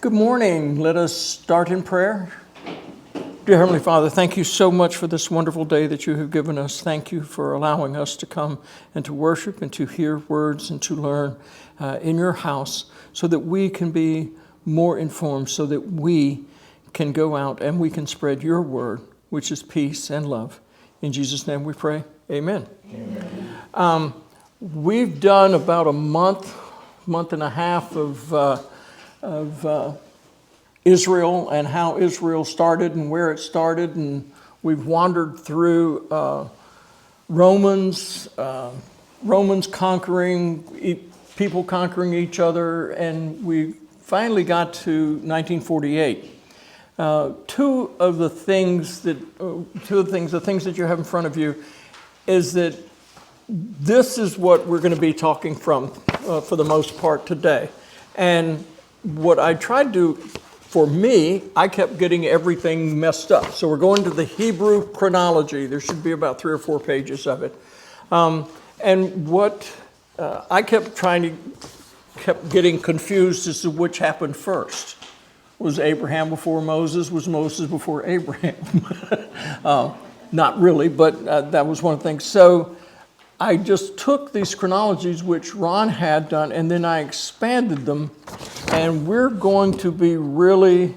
Good morning. Let us start in prayer. Dear Heavenly Father, thank you so much for this wonderful day that you have given us. Thank you for allowing us to come and to worship and to hear words and to learn in your house so that we can be more informed, so that we can go out and we can spread your word, which is peace and love. In Jesus' name we pray. Amen. Amen. We've done about a month and a half of Israel and how Israel started and where it started, and we've wandered through Romans conquering, people conquering each other, and we finally got to 1948. Two of the things that you have in front of you is that this is what we're going to be talking from for the most part today. And what I tried to do, for me, I kept getting everything messed up. So we're going to the Hebrew chronology. There should be about 3 or 4 pages of it. And what I kept getting confused as to which happened first. Was Abraham before Moses? Was Moses before Abraham? Not really, but that was one of the things. So I just took these chronologies, which Ron had done, and then I expanded them. And we're going to be really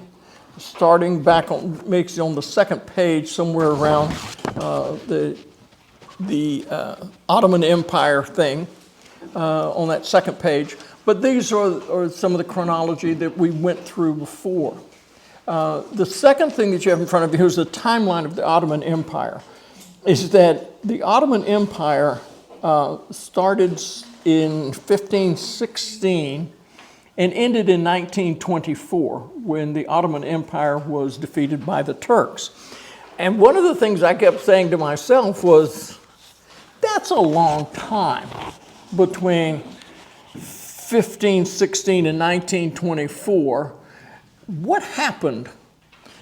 starting back on, makes it on the second page, somewhere around the Ottoman Empire thing on that second page. But these are some of the chronology that we went through before. The second thing that you have in front of you is the timeline of the Ottoman Empire. Is that the Ottoman Empire started in 1516 and ended in 1924 when the Ottoman Empire was defeated by the Turks. And one of the things I kept saying to myself was, that's a long time between 1516 and 1924. What happened?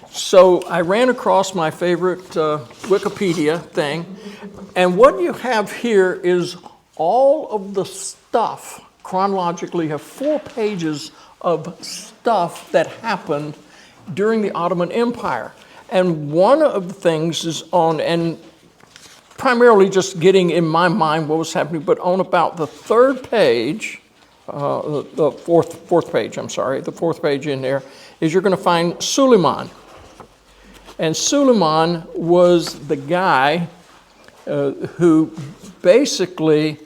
So I ran across my favorite Wikipedia thing, and what you have here is all of the stuff. Chronologically, you have 4 pages of stuff that happened during the Ottoman Empire. And one of the things is on, and primarily just getting in my mind what was happening, but on about the 3rd page, the fourth page in there, is you're going to find Suleiman. And Suleiman was the guy who basically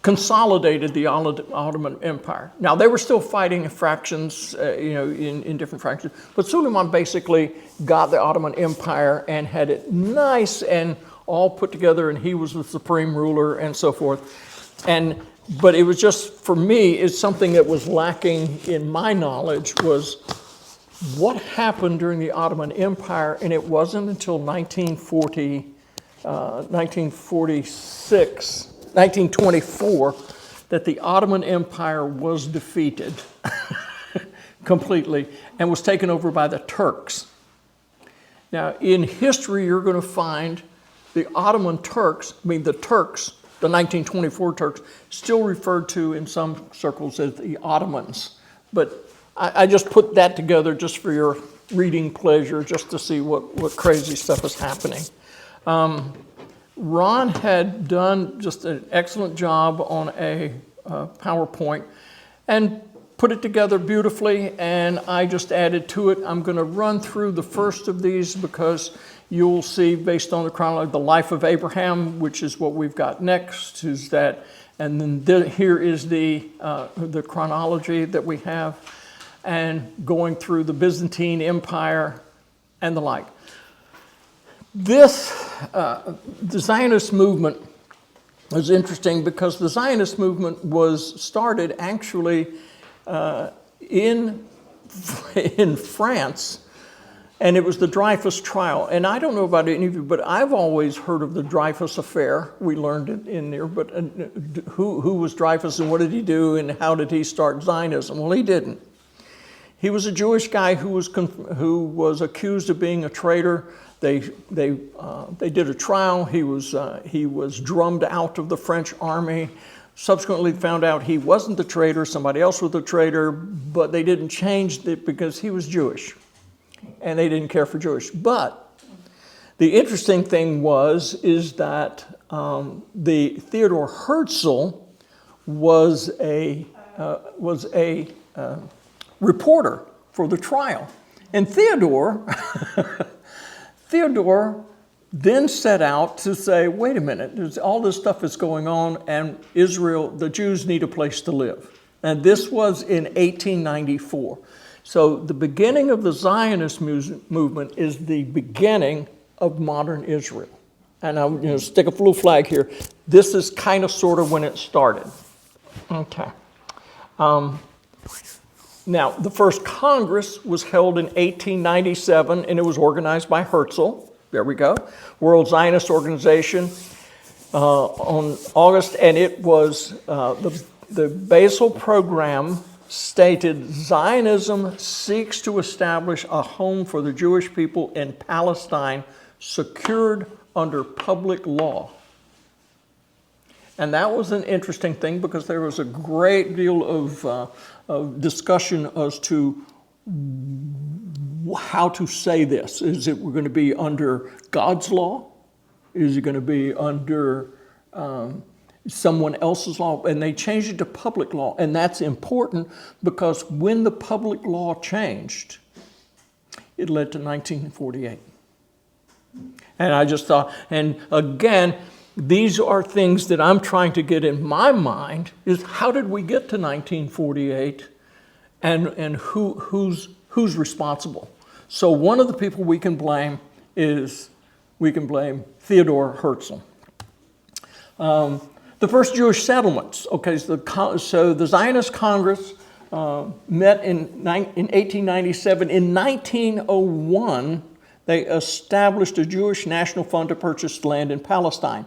consolidated the Ottoman Empire. Now, they were still fighting in fractions, in different fractions, but Suleiman basically got the Ottoman Empire and had it nice and all put together, and he was the supreme ruler and so forth. But it was just, for me, it's something that was lacking in my knowledge was what happened during the Ottoman Empire, and it wasn't until 1924 that the Ottoman Empire was defeated completely and was taken over by the Turks. Now, in history, you're going to find the Ottoman Turks, the 1924 Turks, still referred to in some circles as the Ottomans. But I just put that together just for your reading pleasure, just to see what crazy stuff is happening. Ron had done just an excellent job on a PowerPoint and put it together beautifully, and I just added to it. I'm going to run through the first of these because you'll see, based on the chronology, the life of Abraham, which is what we've got next, is that, and then here is the chronology that we have, and going through the Byzantine Empire and the like. This, the Zionist movement was interesting because the Zionist movement was started actually in France, and it was the Dreyfus trial. And I don't know about any of you, but I've always heard of the Dreyfus affair. We learned it in there, but who was Dreyfus and what did he do and how did he start Zionism? Well, he didn't. He was a Jewish guy who was accused of being a traitor. They did a trial. He was drummed out of the French army. subsequently found out he wasn't the traitor, somebody else was the traitor, but they didn't change it because he was Jewish, and they didn't care for Jewish. But the interesting thing is that the Theodore Herzl was a reporter for the trial, and Theodore then set out to say, wait a minute, all this stuff is going on, and Israel, the Jews need a place to live. And this was in 1894. So the beginning of the Zionist movement is the beginning of modern Israel. And I'll stick a blue flag here. This is kind of sort of when it started. Okay. Now, the first Congress was held in 1897, and it was organized by Herzl. There we go. World Zionist Organization on August, and it was the Basel program stated Zionism seeks to establish a home for the Jewish people in Palestine secured under public law. And that was an interesting thing because there was a great deal of discussion as to how to say this. Is it going to be under God's law? Is it going to be under someone else's law? And they changed it to public law. And that's important because when the public law changed, it led to 1948. And I just thought, and again, these are things that I'm trying to get in my mind is how did we get to 1948 and who's responsible? So one of the people we can blame Theodore Herzl. The first Jewish settlements. Okay, so the Zionist Congress met in 1897. In 1901, they established a Jewish national fund to purchase land in Palestine.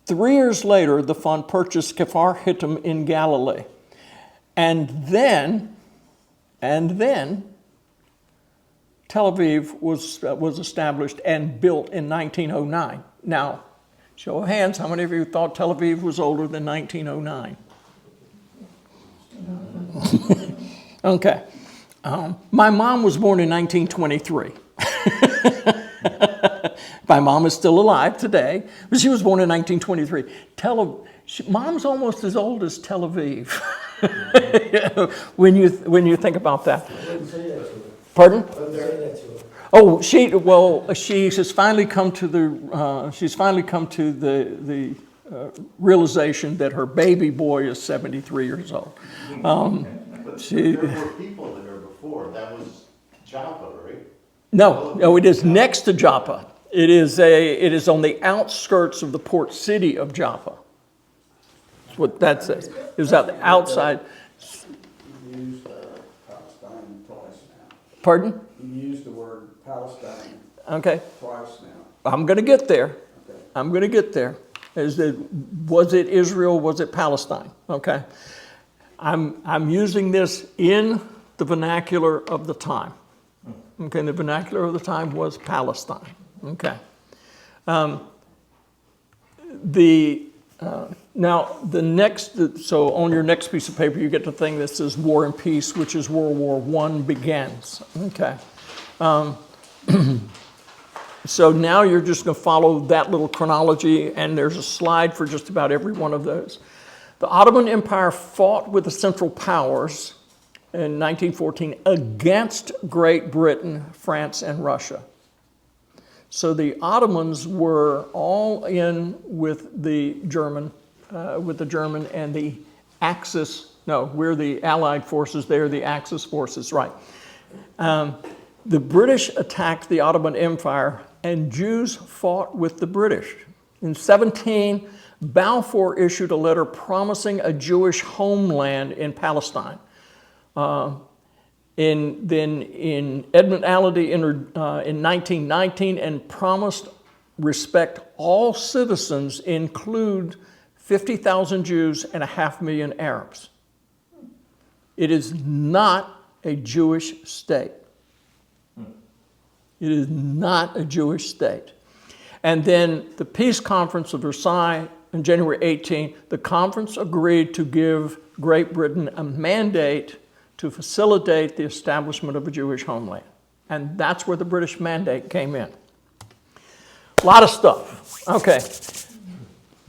3 years later, the fund purchased Kfar Hittim in Galilee. And then Tel Aviv was established and built in 1909. Now, show of hands, how many of you thought Tel Aviv was older than 1909? Okay. My mom was born in 1923. My mom is still alive today, but she was born in 1923. Mom's almost as old as Tel Aviv. when you think about that. Pardon? Oh, she has finally come to the realization that her baby boy is 73 years old. But there were people there before. That was Joppa, right? No, it is next to Joppa. It is on the outskirts of the port city of Joppa. That's what that says. It was out the outside. You used Palestine twice now. Pardon? You used the word Palestine Okay. twice now. I'm going to get there. Okay. I'm going to get there. Was it Israel? Was it Palestine? Okay. I'm using this in the vernacular of the time. Okay, and the vernacular of the time was Palestine. Okay. Now, so on your next piece of paper, you get the thing that says War and Peace, which is World War I begins. Okay. So now you're just going to follow that little chronology, and there's a slide for just about every one of those. The Ottoman Empire fought with the Central Powers in 1914 against Great Britain, France, and Russia. So the Ottomans were all in with the German and the Axis. No, we're the Allied forces. They're the Axis forces, right? The British attacked the Ottoman Empire, and Jews fought with the British. In 17, Balfour issued a letter promising a Jewish homeland in Palestine. Then Edmund Allende entered in 1919 and promised respect all citizens, include 50,000 Jews and 500,000 Arabs. It is not a Jewish state. It is not a Jewish state. And then the Peace Conference of Versailles on January 18, the conference agreed to give Great Britain a mandate to facilitate the establishment of a Jewish homeland. And that's where the British mandate came in. A lot of stuff. Okay.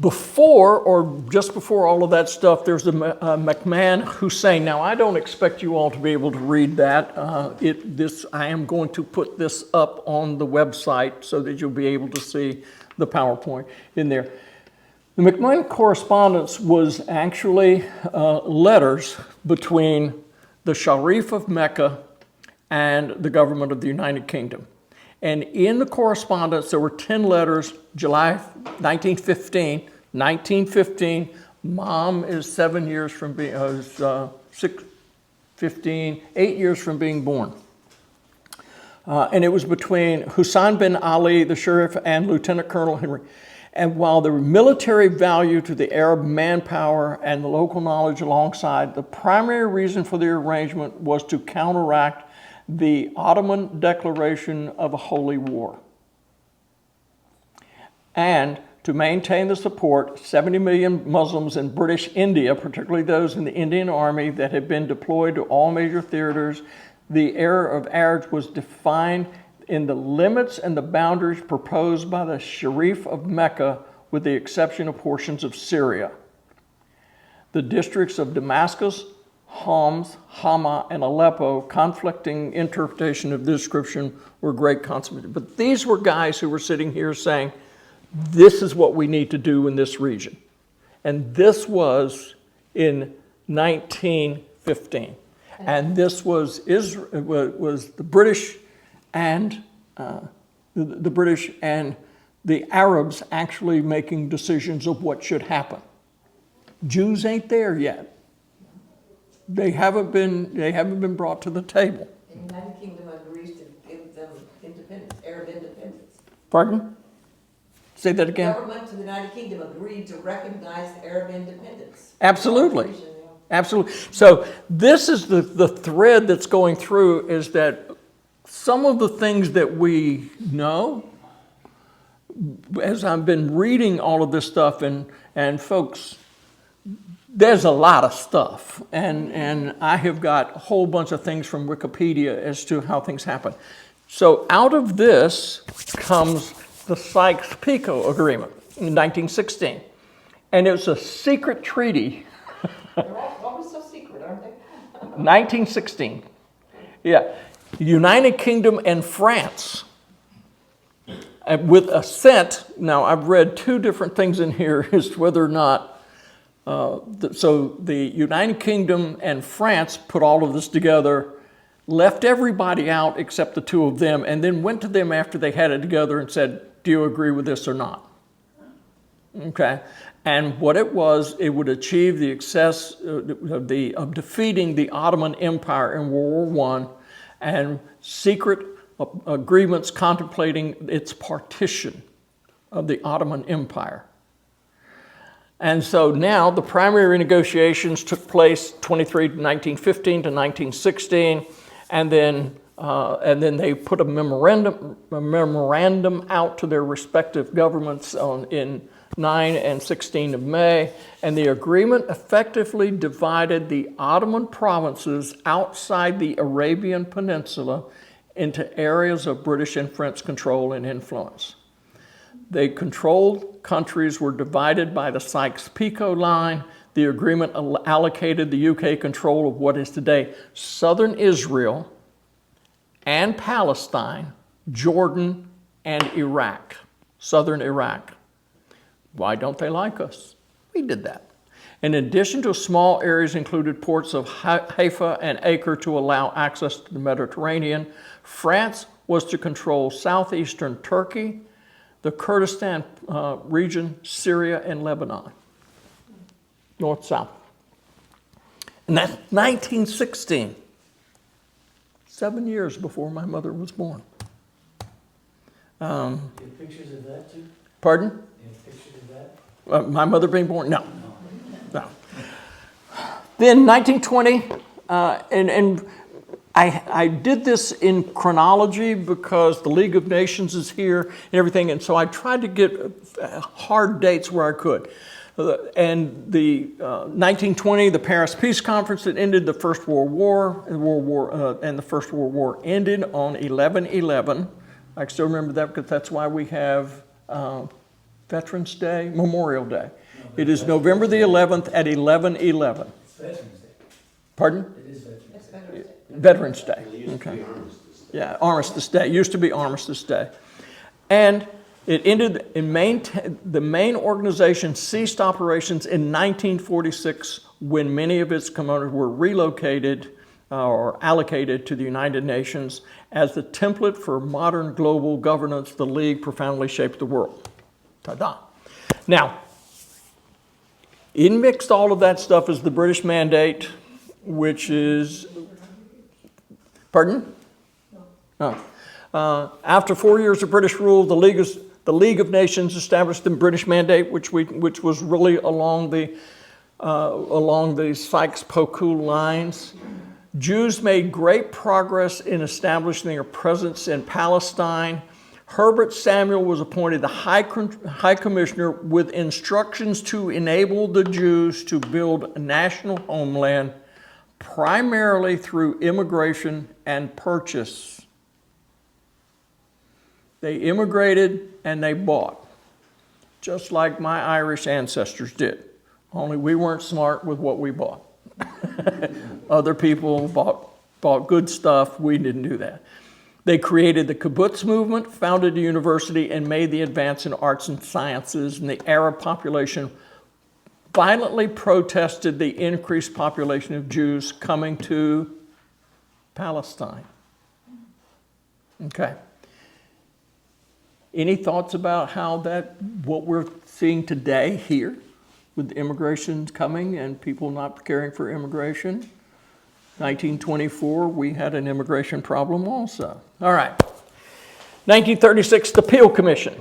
Before, or just before all of that stuff, there's the McMahon-Hussein. Now, I don't expect you all to be able to read that. I am going to put this up on the website so that you'll be able to see the PowerPoint in there. The McMahon correspondence was actually letters between the Sharif of Mecca and the government of the United Kingdom. And in the correspondence, there were 10 letters, July 1915. 1915, Mom is 7 years from being, 8 years from being born. And it was between Hussein bin Ali, the Sheriff, and Lieutenant Colonel Henry. And while the military value to the Arab manpower and the local knowledge alongside, the primary reason for the arrangement was to counteract the Ottoman declaration of a holy war. And to maintain the support, 70 million Muslims in British India, particularly those in the Indian Army that had been deployed to all major theaters, the era of Araj was defined in the limits and the boundaries proposed by the Sharif of Mecca, with the exception of portions of Syria. The districts of Damascus, Homs, Hama, and Aleppo, conflicting interpretation of this description, were great consummated. But these were guys who were sitting here saying, this is what we need to do in this region. And this was in 1915. And this was was the British and the British and the Arabs actually making decisions of what should happen. Jews ain't there yet. They haven't been brought to the table. The United Kingdom agrees to give them independence, Arab independence. Pardon? Say that The again. government of the United Kingdom agreed to recognize Arab independence. Absolutely. Absolutely. So this is the thread that's going through, is that some of the things that we know, as I've been reading all of this stuff, and folks, there's a lot of stuff. And I have got a whole bunch of things from Wikipedia as to how things happen. So out of this comes the Sykes-Picot Agreement in 1916. And it was a secret treaty. They're always so secret, aren't they? 1916. Yeah. The United Kingdom and France. With assent, now I've read two different things in here as to whether or not, so the United Kingdom and France put all of this together, left everybody out except the two of them, and then went to them after they had it together and said, do you agree with this or not? Okay. And what it was, it would achieve the success of defeating the Ottoman Empire in World War I, and secret agreements contemplating its partition of the Ottoman Empire. And so now the primary negotiations took place 1915 to 1916, and then they put a memorandum out to their respective governments in 9 and 16 of May, and the agreement effectively divided the Ottoman provinces outside the Arabian Peninsula into areas of British and French control and influence. The controlled countries were divided by the Sykes-Picot line. The agreement allocated the UK control of what is today southern Israel and Palestine, Jordan, and Iraq, southern Iraq. Why don't they like us? We did that. In addition to small areas included ports of Haifa and Acre to allow access to the Mediterranean, France was to control southeastern Turkey, the Kurdistan region, Syria, and Lebanon, north-south. And that's 1916, 7 years before my mother was born. You have pictures of that too? Pardon? You have pictures of that? My mother being born? No. No. Then 1920, and I did this in chronology because the League of Nations is here and everything, and so I tried to get hard dates where I could. And the 1920, the Paris Peace Conference that ended the First World War, and the First World War ended on 11/11. I still remember that because that's why we have Veterans Day, Memorial Day. It is November the 11th at 11/11. It's Veterans Day. Pardon? It is Veterans That's Day. Veterans Day. Veterans Day. It used to Okay. be Armistice Day. Yeah, Armistice Day. It used to be Armistice Day. And it ended in the main organization ceased operations in 1946 when many of its components were relocated or allocated to the United Nations. As the template for modern global governance, the League profoundly shaped the world. Ta-da. Now, in mixed all of that stuff is the British Mandate, which is, pardon? No. After 4 years of British rule, the League of Nations established the British Mandate, which was really along the Sykes-Picot lines. Jews made great progress in establishing their presence in Palestine. Herbert Samuel was appointed the High Commissioner with instructions to enable the Jews to build a national homeland primarily through immigration and purchase. They immigrated and they bought, just like my Irish ancestors did. Only we weren't smart with what we bought. Other people bought good stuff. We didn't do that. They created the kibbutz movement, founded a university, and made the advance in arts and sciences. And the Arab population violently protested the increased population of Jews coming to Palestine. Okay. Any thoughts about how what we're seeing today here with immigration coming and people not caring for immigration? 1924, we had an immigration problem also. All right. 1936, the Peel Commission.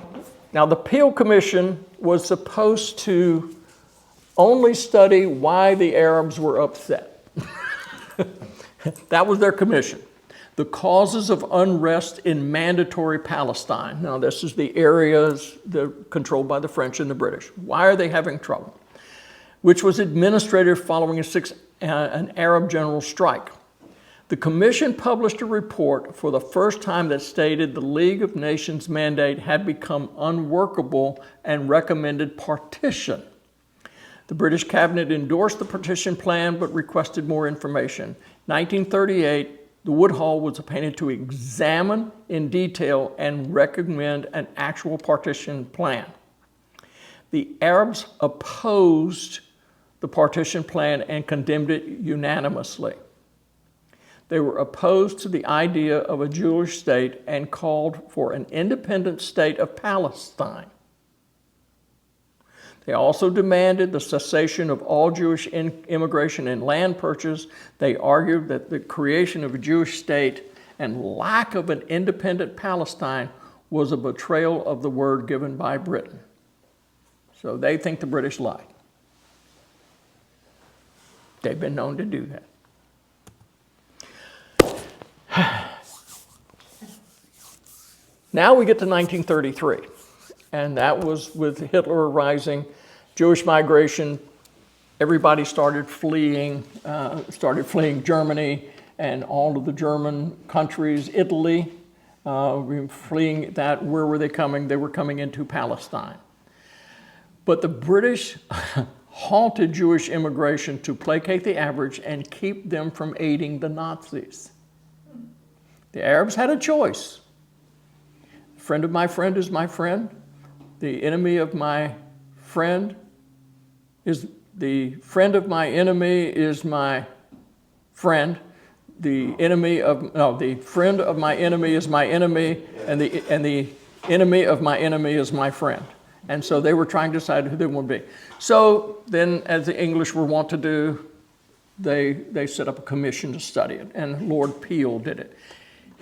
Now, the Peel Commission was supposed to only study why the Arabs were upset. That was their commission. The causes of unrest in Mandatory Palestine. Now, this is the areas controlled by the French and the British. Why are they having trouble? Which was administered following an Arab general strike. The commission published a report for the first time that stated the League of Nations mandate had become unworkable and recommended partition. The British cabinet endorsed the partition plan but requested more information. 1938, the Woodhull was appointed to examine in detail and recommend an actual partition plan. The Arabs opposed the partition plan and condemned it unanimously. They were opposed to the idea of a Jewish state and called for an independent state of Palestine. They also demanded the cessation of all Jewish immigration and land purchase. They argued that the creation of a Jewish state and lack of an independent Palestine was a betrayal of the word given by Britain. So they think the British lied. They've been known to do that. Now we get to 1933, and that was with Hitler rising, Jewish migration. Everybody started fleeing Germany and all of the German countries, Italy, fleeing that. Where were they coming? They were coming into Palestine. But the British halted Jewish immigration to placate the average and keep them from aiding the Nazis. The Arabs had a choice. A friend of my friend is my friend. The enemy of my friend is the friend of my enemy is my friend. The friend of my enemy is my enemy, and the enemy of my enemy is my friend. And so they were trying to decide who they would be. So then, as the English were wont to do, they set up a commission to study it, and Lord Peel did it.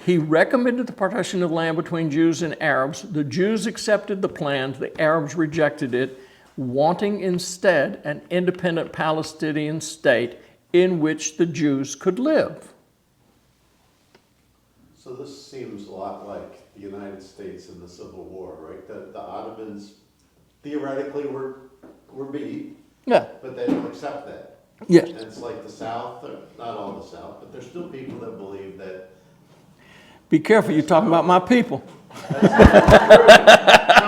He recommended the partition of land between Jews and Arabs. The Jews accepted the plans, the Arabs rejected it, wanting instead an independent Palestinian state in which the Jews could live. So this seems a lot like the United States in the Civil War, right? The Ottomans theoretically were we're beat, Yeah, but they don't accept that. yes. And it's like the South, not all the South, but there's still people that believe that. Be careful, you're talking about my people. No,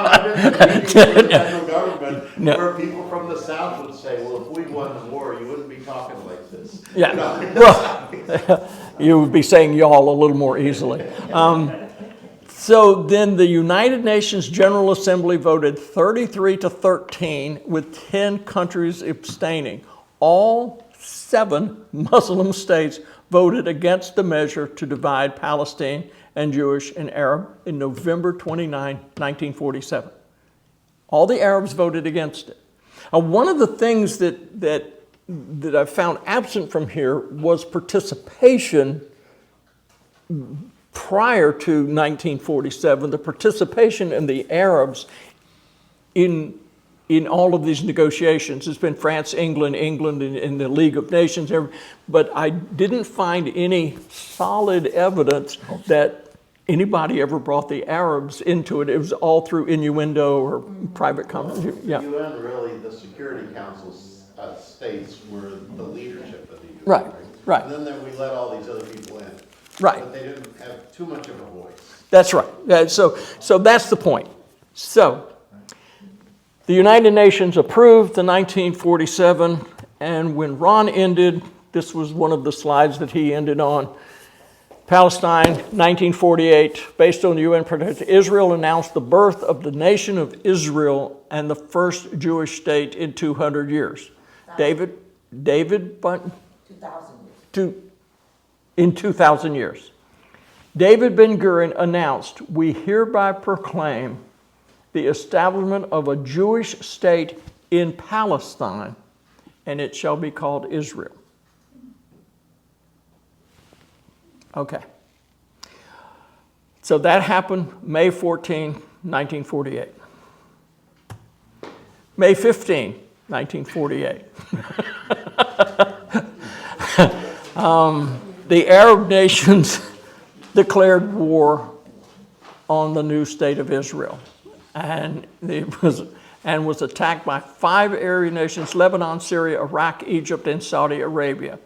I didn't think the federal government, No. where people from the South would say, well, if we won the war, you wouldn't be talking like this. Yeah, You know? well, you would be saying y'all a little more easily. So then the United Nations General Assembly voted 33 to 13 with 10 countries abstaining. All 7 Muslim states voted against the measure to divide Palestine and Jewish and Arab in November 29, 1947. All the Arabs voted against it. One of the things that I found absent from here was participation prior to 1947, the participation in the Arabs in all of these negotiations. It's been France, England, and the League of Nations, but I didn't find any solid evidence that anybody ever brought the Arabs into it. It was all through innuendo or private conversation. The UN, really, the Security Council states were the leadership of the UN. Right. And then we let all these other people in. Right. But they didn't have too much of a voice. That's right. So that's the point. So the United Nations approved the 1947, and when Ron ended, this was one of the slides that he ended on. Palestine, 1948, based on the UN Protected Israel, announced the birth of the nation of Israel and the first Jewish state in 200 years. David Bunton, 2,000 years. in 2,000 years. David Ben-Gurion announced, "We hereby proclaim the establishment of a Jewish state in Palestine, and it shall be called Israel." Okay. So that happened May 14, 1948. May 15, 1948. The Arab nations declared war on the new state of Israel, and it was attacked by 5 Arab nations: Lebanon, Syria, Iraq, Egypt, and Saudi Arabia.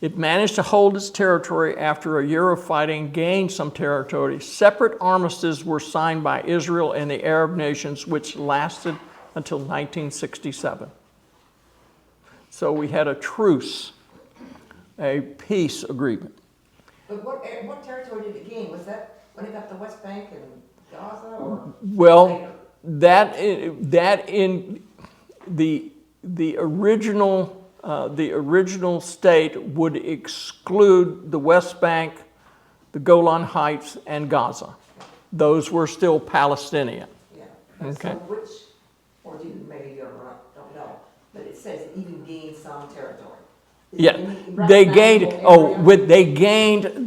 It managed to hold its territory after a year of fighting, gained some territory. Separate armistices were signed by Israel and the Arab nations, which lasted until 1967. So we had a truce, a peace agreement. But what territory did it gain? Was that when it got the West Bank and Gaza, or? Well, later? that in the original state would exclude the West Bank, the Golan Heights, and Gaza. Those were still Palestinian. Yeah. Okay. So which, or do you, maybe you don't know, but it says it even gained some territory. Is it Yeah, any they gained. recognizable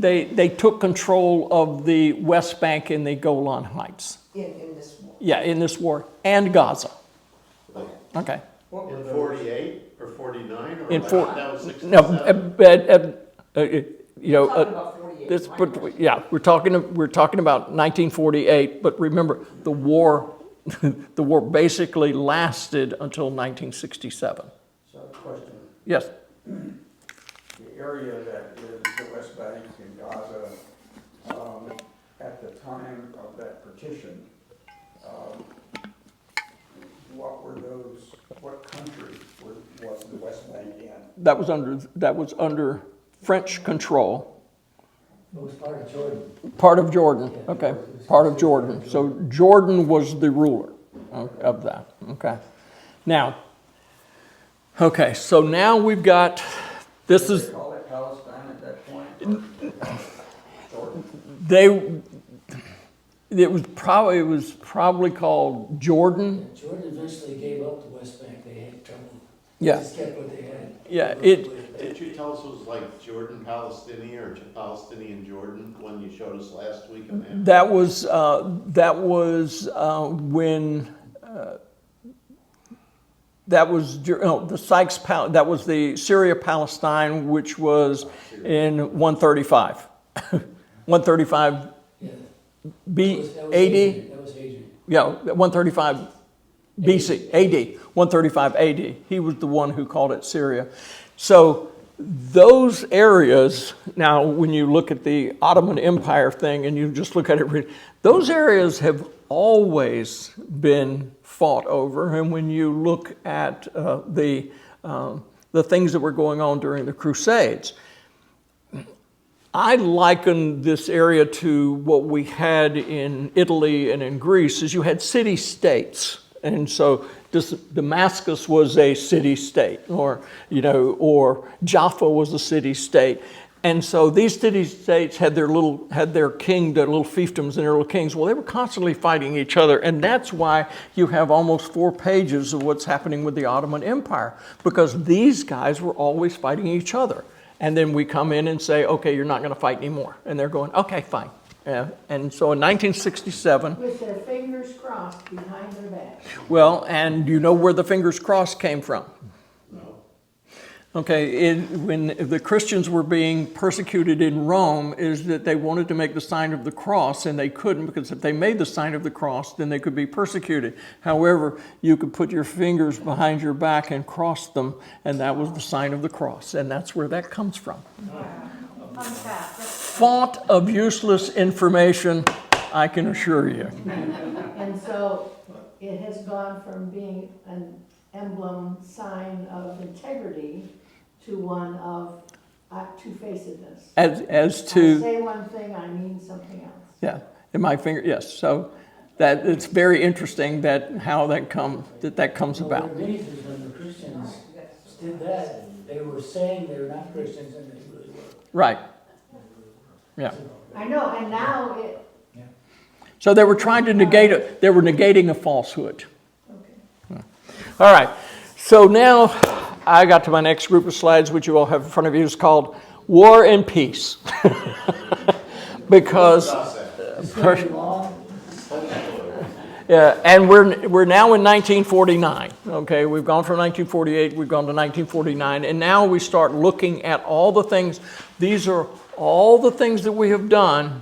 area They took control of the West Bank and the Golan Heights. in this war? Yeah, in this war, and Gaza. Okay. Okay. What were In those? 48 or 49 or In that four- that was 67? No, you know, Talking about 48. this, my but question. yeah, we're talking about 1948. But remember, the war, the war basically lasted until 1967. So question, Yes. the area that is the West Bank and Gaza, at the time of that partition, what country was the West Bank in? That was under French control. It was part of Jordan. Part of Jordan. Okay. Part of Jordan. So Jordan was the ruler of that. Okay. Now. Okay. So now we've got. This Did is. they call it Palestine at that point? They. It was probably called Jordan. Yeah, Jordan eventually gave up the West Bank. They had trouble. Yeah. They just kept what they had. Yeah. Didn't you tell us it was like Jordan Palestinian or Palestinian Jordan when you showed us last week? That was when. That was the Sykes. That was the Syria Palestine, which was in 135. 135 Yeah. B That was AD. Adrian. That was Adrian. Yeah, 135 BC, AD, 135 AD. He was the one who called it Syria. So those areas, now when you look at the Ottoman Empire thing and you just look at it, those areas have always been fought over. And when you look at the things that were going on during the Crusades, I liken this area to what we had in Italy and in Greece, is you had city-states. And so Damascus was a city-state, or Jaffa was a city-state. And so these city-states had their king, their little fiefdoms and their little kings. Well, they were constantly fighting each other. And that's why you have almost 4 pages of what's happening with the Ottoman Empire, because these guys were always fighting each other. And then we come in and say, okay, you're not going to fight anymore. And they're going, okay, fine. And so in 1967... With their fingers crossed behind their back. Well, and you know where the fingers crossed came from? No. Okay, when the Christians were being persecuted in Rome, is that they wanted to make the sign of the cross, and they couldn't, because if they made the sign of the cross, then they could be persecuted. However, you could put your fingers behind your back and cross them, and that was the sign of the cross, and that's where that comes from. Fun fact. Font of useless information, I can assure you. And so it has gone from being an emblem, sign of integrity, to one of two-facedness. As I to... say one thing, I mean something else. Yeah, in my finger, yes. So that it's very interesting that how that comes about. What amazes is when the Christians did that, they were saying they were not Christians and they really were. Right. Yeah. I know, and now it, So they were trying to negate it. They were negating a falsehood. okay. All right. So now I got to my next group of slides, which you all have in front of you. It's called War and Peace. Because yeah, and we're now in 1949. Okay, we've gone from 1948, we've gone to 1949, and now we start looking at all the things. These are all the things that we have done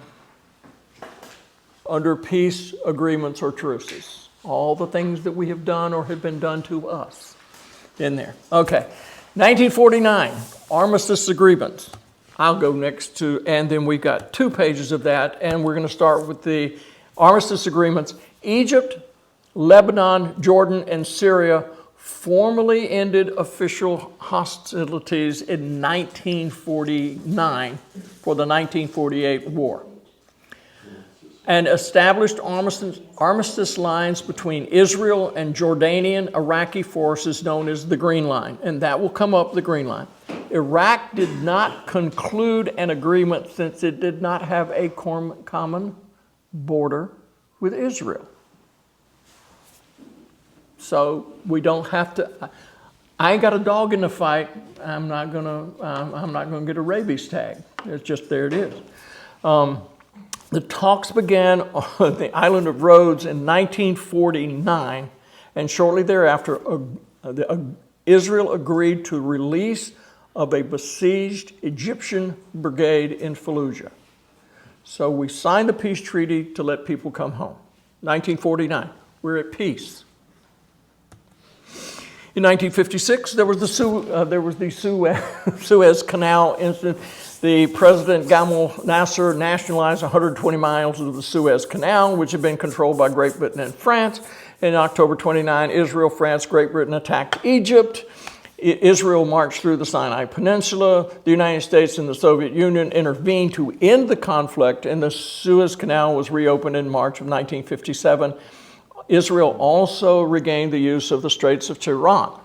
under peace agreements or truces. All the things that we have done or have been done to us in there. Okay, 1949, armistice agreements. I'll go next to, and then we've got 2 pages of that, and we're going to start with the armistice agreements. Egypt, Lebanon, Jordan, and Syria formally ended official hostilities in 1949 for the 1948 war, and established armistice lines between Israel and Jordanian Iraqi forces known as the Green Line, and that will come up, the Green Line. Iraq did not conclude an agreement since it did not have a common border with Israel. So we don't have to. I ain't got a dog in the fight. I'm not gonna get a rabies tag. It's just there it is. The talks began on the island of Rhodes in 1949, and shortly thereafter, Israel agreed to release of a besieged Egyptian brigade in Fallujah. So we signed the peace treaty to let people come home. 1949, we're at peace. In 1956, there was the Suez Canal incident. The President Gamal Nasser nationalized 120 miles of the Suez Canal, which had been controlled by Great Britain and France. In October 29, Israel, France, Great Britain attacked Egypt. Israel marched through the Sinai Peninsula. The United States and the Soviet Union intervened to end the conflict, and the Suez Canal was reopened in March of 1957. Israel also regained the use of the Straits of Tiran.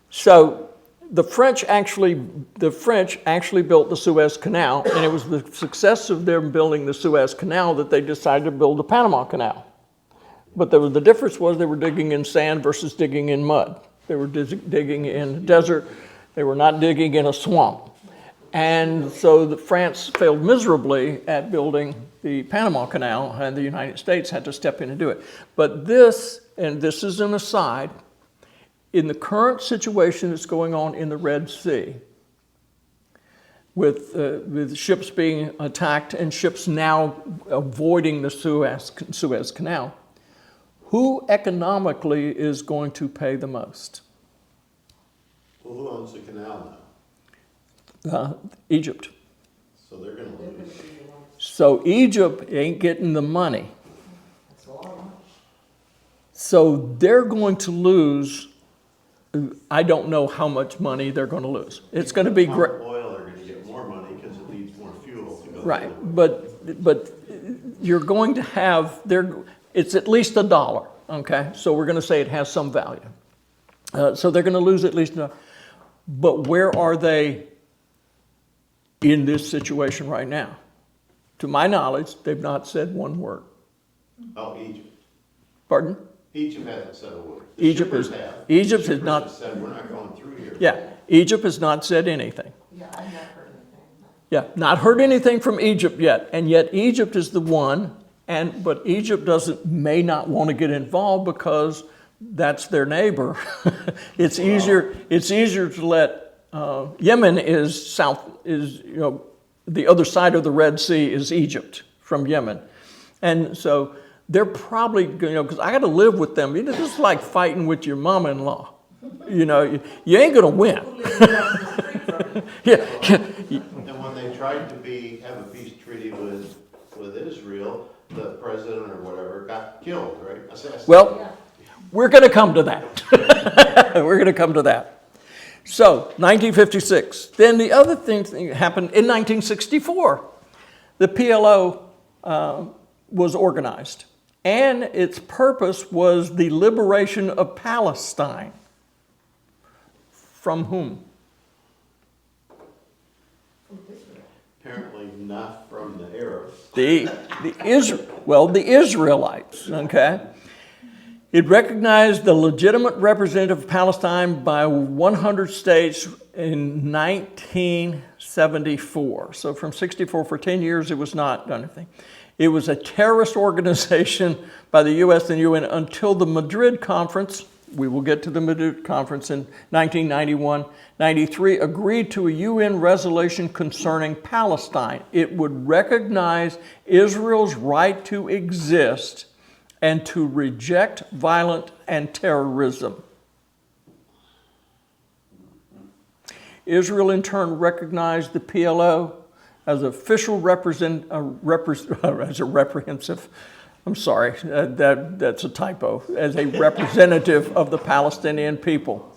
So the French actually built the Suez Canal, and it was the success of them building the Suez Canal that they decided to build the Panama Canal. But the difference was they were digging in sand versus digging in mud. They were digging in the desert. They were not digging in a swamp. And so France failed miserably at building the Panama Canal, and the United States had to step in and do it. But this, and this is an aside, in the current situation that's going on in the Red Sea, with ships being attacked and ships now avoiding the Suez Canal, who economically is going to pay the most? Well, who owns the canal Egypt. now? So they're gonna lose. So Egypt ain't getting the money. That's a lot of money. So they're going to lose, I don't know how much money they're going to lose. It's going to be great. Oil are gonna get more money because it needs more fuel to go. Right, through it. but you're going to have, it's at least $1, okay? So we're going to say it has some value. So they're going to lose at least $1. But where are they in this situation right now? To my knowledge, they've not said one word. Oh, Egypt. Pardon? Egypt hasn't said a word. The Egypt shippers is- have. Egypt The has shippers not- have said, we're not going through here. Yeah, Egypt has not said anything. Yeah, I've not heard anything. Yeah, not heard anything from Egypt yet, and yet Egypt is the one, but Egypt may not want to get involved because that's their neighbor. It's easier to let, Yemen is the other side of the Red Sea is Egypt from Yemen. And so they're probably, because I got to live with them. This is like fighting with your mama-in-law. You ain't going to win. Who lives across the street from you? Yeah. And when they tried to have a peace treaty with Israel, the president or whatever got killed, right? Assassinated. Well, Yeah. we're going to come to that. We're going to come to that. So, 1956. Then the other thing that happened in 1964. The PLO was organized, and its purpose was the liberation of Palestine. From whom? Apparently not from the Arabs. The Israelites, okay? It recognized the legitimate representative of Palestine by 100 states in 1974. So from 64 for 10 years, it was not done anything. It was a terrorist organization by the U.S. and UN until the Madrid Conference. We will get to the Madrid Conference in 1991-93, agreed to a UN resolution concerning Palestine. It would recognize Israel's right to exist and to reject violence and terrorism. Israel, in turn, recognized the PLO as official that's a typo, as a representative of the Palestinian people.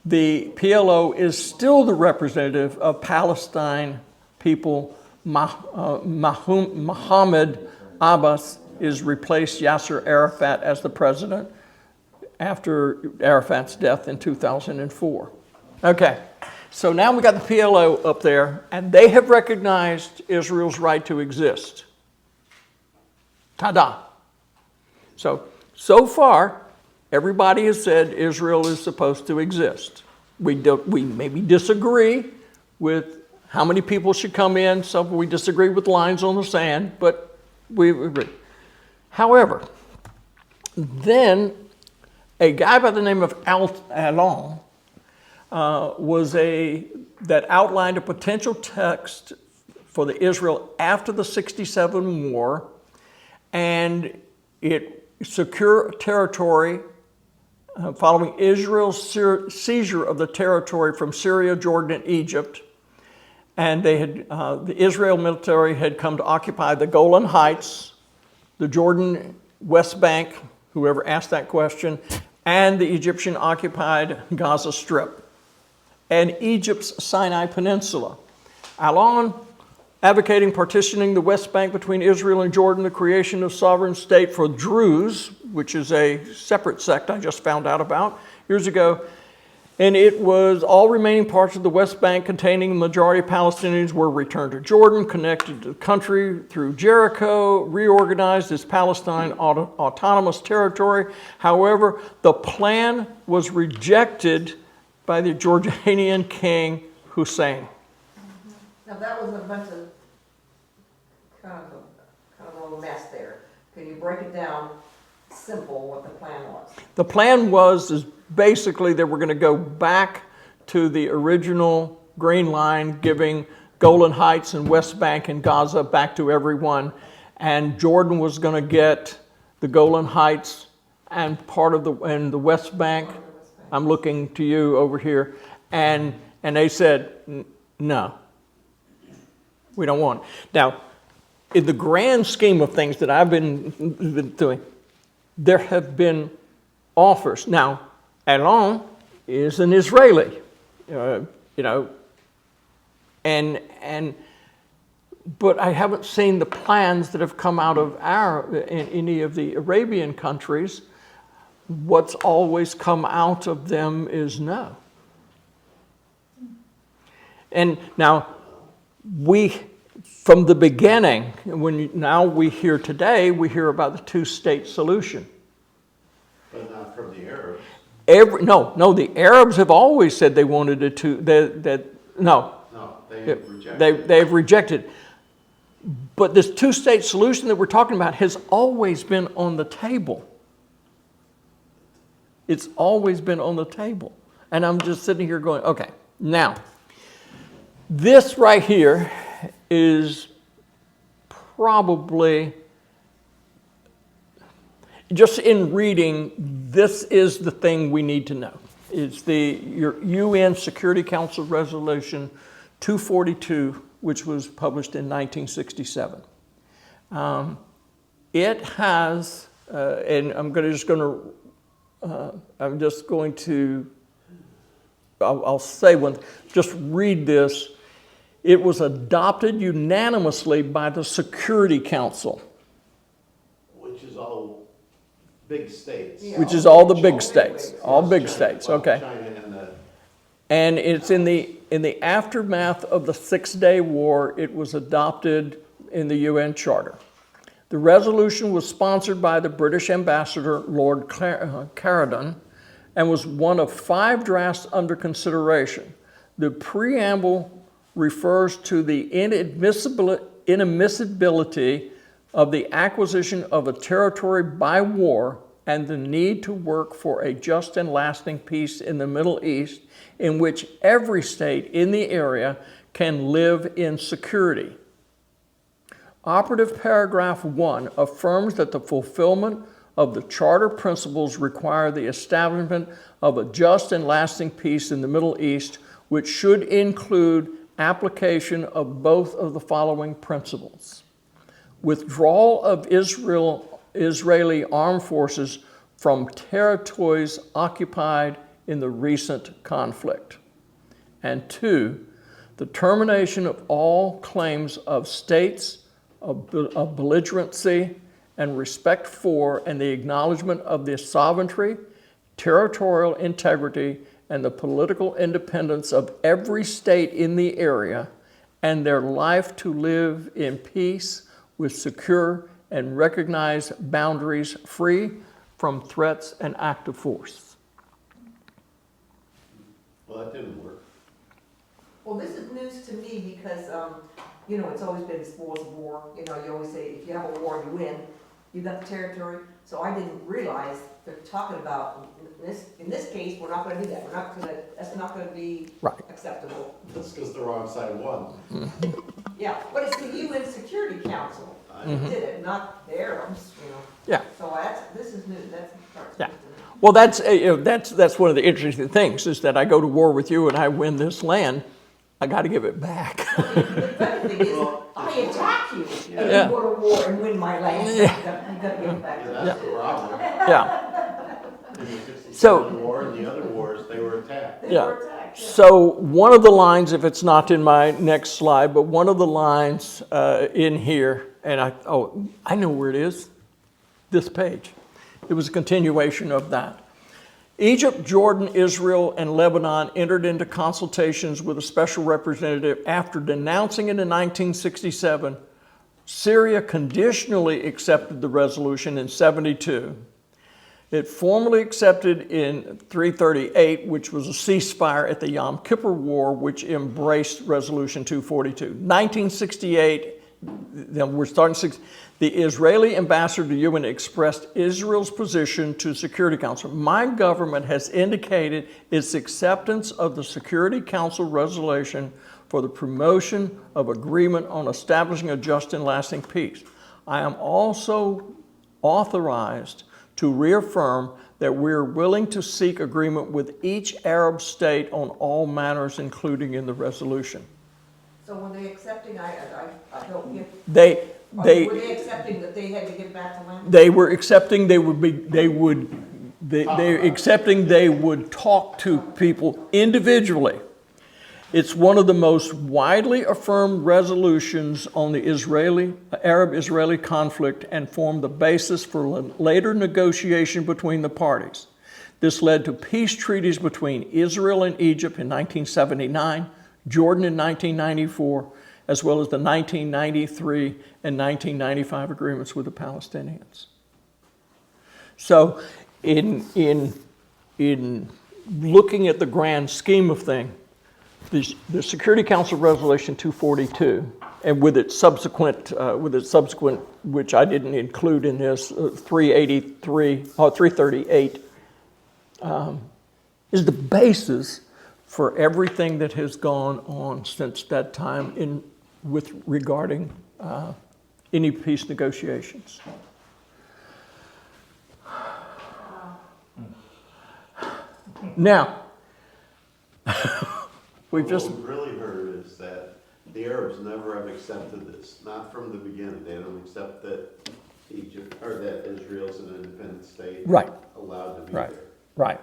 The PLO is still the representative of Palestine people. Mahmoud Abbas is replaced Yasser Arafat as the president after Arafat's death in 2004. Okay, so now we got the PLO up there, and they have recognized Israel's right to exist. Ta-da! So far, everybody has said Israel is supposed to exist. We maybe disagree with how many people should come in. Some we disagree with lines on the sand, but we agree. However, then a guy by the name of Allon that outlined a potential text for the Israel after the '67 war, and it secure territory following Israel's seizure of the territory from Syria, Jordan, and Egypt. And the Israel military had come to occupy the Golan Heights, the Jordan West Bank, whoever asked that question, and the Egyptian occupied Gaza Strip, and Egypt's Sinai Peninsula. Allon advocating partitioning the West Bank between Israel and Jordan, the creation of sovereign state for Druze, which is a separate sect I just found out about years ago. And it was all remaining parts of the West Bank containing the majority of Palestinians were returned to Jordan, connected to the country through Jericho, reorganized as Palestine autonomous territory. However, the plan was rejected by the Jordanian king Hussein. Now, that was a bunch of, kind of a little mess there. Can you break it down simple what the plan was? The plan was basically that we're going to go back to the original Green Line, giving Golan Heights and West Bank and Gaza back to everyone. And Jordan was going to get the Golan Heights and part of the West Bank. I'm looking to you over here, and they said, no, we don't want it. Now, in the grand scheme of things that I've been doing, there have been offers. Now, Elon is an Israeli, but I haven't seen the plans that have come out of in any of the Arabian countries. What's always come out of them is no. And now, from the beginning, now we hear about the two-state solution. But not from the Arabs. No, the Arabs have always said they wanted no, They rejected. they've rejected. But this two-state solution that we're talking about has always been on the table. It's always been on the table. And I'm just sitting here going, okay, now, this right here is probably, just in reading, this is the thing we need to know. It's your UN Security Council Resolution 242, which was published in 1967. It has, and I'll say one, just read this. It was adopted unanimously by the Security Council. Which is all big states. Yeah. Which is all the big states, all big states, Well, okay. China and the, And it's in the aftermath of the Six-Day War, it was adopted in the UN Charter. The resolution was sponsored by the British ambassador, Lord Caradon, and was one of 5 drafts under consideration. The preamble refers to the inadmissibility of the acquisition of a territory by war and the need to work for a just and lasting peace in the Middle East in which every state in the area can live in security. Operative paragraph 1 affirms that the fulfillment of the Charter principles require the establishment of a just and lasting peace in the Middle East, which should include application of both of the following principles. Withdrawal of Israeli armed forces from territories occupied in the recent conflict. And 2, the termination of all claims of states of belligerency and respect for and the acknowledgement of the sovereignty, territorial integrity, and the political independence of every state in the area and their life to live in peace with secure and recognized boundaries free from threats and active force. well, that didn't work. Well, this is news to me because, it's always been spoils of war. You always say if you have a war and you win, you got the territory. So I didn't realize they're talking about, in this case, we're not gonna do that. That's not gonna be Right. acceptable. That's because the wrong side won. Yeah, but it's the UN Security Council that did it, not the Arabs, Yeah. So this is new, that's part's Yeah. news to me. Well, that's one of the interesting things is that I go to war with you and I win this land. I got to give it back. The funny thing is, I attack you, and Yeah. you go to war and win my land, so you gotta give it back Yeah, to that's the problem. Yeah. In the 67 So- war and the other wars, they were attacked. They Yeah. were attacked, yeah. So one of the lines, if it's not in my next slide, but one of the lines in here, and I know where it is, this page. It was a continuation of that. Egypt, Jordan, Israel, and Lebanon entered into consultations with a special representative after denouncing it in 1967. Syria conditionally accepted the resolution in 72. It formally accepted in 338, which was a ceasefire at the Yom Kippur War, which embraced Resolution 242. 1968, then we're starting, the Israeli ambassador to UN expressed Israel's position to Security Council. My government has indicated its acceptance of the Security Council resolution for the promotion of agreement on establishing a just and lasting peace. I am also authorized to reaffirm that we're willing to seek agreement with each Arab state on all matters, including in the resolution. So were they accepting, I don't get, They, were they, they accepting that they had to give back the land? they were accepting they accepting they would talk to people individually. It's one of the most widely affirmed resolutions on the Arab-Israeli conflict and formed the basis for later negotiation between the parties. This led to peace treaties between Israel and Egypt in 1979, Jordan in 1994, as well as the 1993 and 1995 agreements with the Palestinians. So in looking at the grand scheme of things, the Security Council Resolution 242, and with its subsequent, which I didn't include in this, 338, is the basis for everything that has gone on since that time regarding any peace negotiations. Now, we've just. What we've really heard is that the Arabs never have accepted this, not from the beginning. They don't accept that Egypt, or that Israel is an independent state. Right. Allowed to be Right. there. Right.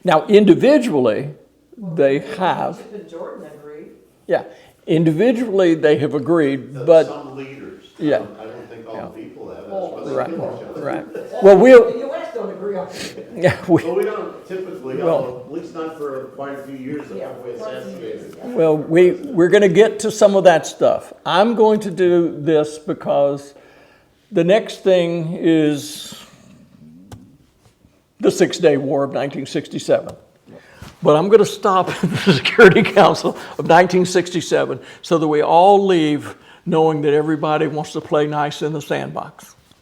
Now, individually, they have, Egypt and Jordan agreed. yeah, individually they have agreed, Some but, leaders. Yeah. I don't think all Yeah. the people have. Oh, That's why right, they kill each other. right. Well, The we'll, US don't agree on it. yeah, But we don't typically, Well- at least not for quite a few years, Yeah. have we assassinated. well, we're going to get to some of that stuff. I'm going to do this because the next thing is the 6-Day War of 1967. But I'm going to stop at the Security Council of 1967 so that we all leave knowing that everybody wants to play nice in the sandbox.